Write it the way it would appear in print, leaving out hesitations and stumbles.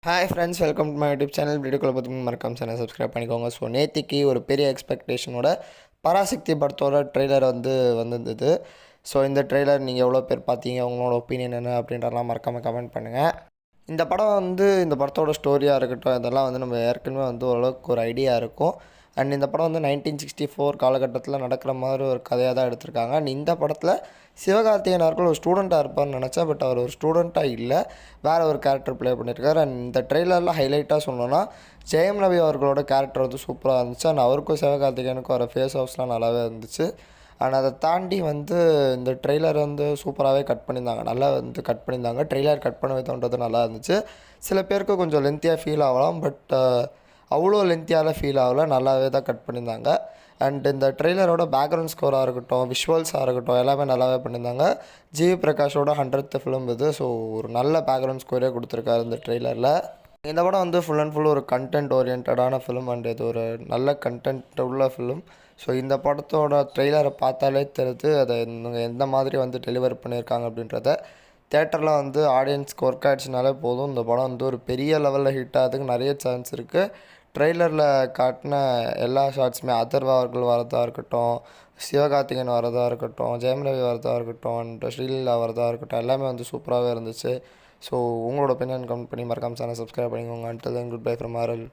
Hi friends, welcome to my YouTube channel. வீடியோக்குள்ள பார்த்துக்கு மறக்காம சேனல் சப்ஸ்கிரைப் பண்ணிக்கோங்க. ஸோ நேத்திக்கு ஒரு பெரிய எக்ஸ்பெக்டேஷனோட பராசக்தி படத்தோட ட்ரெய்லர் வந்திருந்தது. ஸோ இந்த ட்ரெய்லர் நீங்கள் எவ்வளோ பேர் பார்த்தீங்க, உங்களோட ஒப்பீனியன் என்ன அப்படின்றலாம் மறக்காமல் கமெண்ட் பண்ணுங்கள். இந்த படம் இந்த படத்தோட ஸ்டோரியாக இருக்கட்டும், இதெல்லாம் நம்ம ஏற்கனவே ஓரளவுக்கு ஒரு ஐடியா இருக்கும். அண்ட் இந்த படம் 1964 காலகட்டத்தில் நடக்கிற மாதிரி ஒரு கதையாக தான் எடுத்திருக்காங்க. அண்ட் இந்த படத்தில் சிவகார்த்திகேயன் அவர்கள் ஒரு ஸ்டூடெண்ட்டாக இருப்பார்னு நினச்சா, பட் அவர் ஒரு ஸ்டூடெண்ட்டாக இல்லை, வேறு ஒரு கேரக்டர் ப்ளே பண்ணியிருக்காரு. அண்ட் இந்த ட்ரெய்லரில் ஹைலைட்டாக சொல்லணும்னா ஜெயம் ரவி அவர்களோட கேரக்டர் சூப்பராக இருந்துச்சு. அண்ட் அவருக்கும் சிவகார்த்திகேயனுக்கும் வர ஃபேஸ் ஆஃப்ஸ்லாம் நல்லாவே இருந்துச்சு. அண்ட் அதை தாண்டி இந்த ட்ரெய்லர் சூப்பராகவே கட் பண்ணியிருந்தாங்க, நல்லா கட் பண்ணியிருந்தாங்க. ட்ரெய்லர் கட் பண்ண விதம்ன்றது நல்லா இருந்துச்சு. சில பேருக்கு கொஞ்சம் லென்த்தியாக ஃபீல் ஆகலாம், பட் அவ்வளோ லென்த்தியால் ஃபீல் ஆகல, நல்லாவே தான் கட் பண்ணியிருந்தாங்க. அண்ட் இந்த ட்ரெய்லரோட பேக்ரவுண்ட் ஸ்கோராக இருக்கட்டும், விஷுவல்ஸாக இருக்கட்டும், எல்லாமே நல்லாவே பண்ணியிருந்தாங்க. ஜிவி பிரகாஷோட 100th ஃபிலிம் இது. ஸோ ஒரு நல்ல பேக்ரவுண்ட் ஸ்கோரே கொடுத்துருக்காரு இந்த ட்ரெய்லரில். இந்த படம் ஃபுல் அண்ட் ஃபுல் ஒரு கண்டென்ட் ஓரியன்டான ஃபிலிம். அண்ட் இது ஒரு நல்ல கண்டென்ட் உள்ள ஃபிலிம். ஸோ இந்த படத்தோட ட்ரெய்லரை பார்த்தாலே தெரியுது அதை எந்த மாதிரி டெலிவர் பண்ணியிருக்காங்க அப்படின்றத. தேட்டரில் ஆடியன்ஸ்க்கு ஒர்க் ஆகிடுச்சினாலே போதும், இந்த படம் ஒரு பெரிய லெவலில் ஹிட் ஆகிறதுக்கு நிறைய சான்ஸ் இருக்குது. ட்ரெய்லரில் காட்டின எல்லா ஷார்ட்ஸுமே அதர்வா அவர்கள் வரதாக இருக்கட்டும், சிவகார்த்திகேயன் வரதாக இருக்கட்டும், ஜெயம் ரவி வரதாக இருக்கட்டும், அண்ட் ஸ்ரீலீலா வரதாக இருக்கட்டும், எல்லாமே சூப்பராகவே இருந்துச்சு. ஸோ உங்களோட ஒப்பீனியன் கமெண்ட் பண்ணி மறக்காம சேனல் சப்ஸ்கிரைப் பண்ணிக்கோங்க. Until then good bye from RL.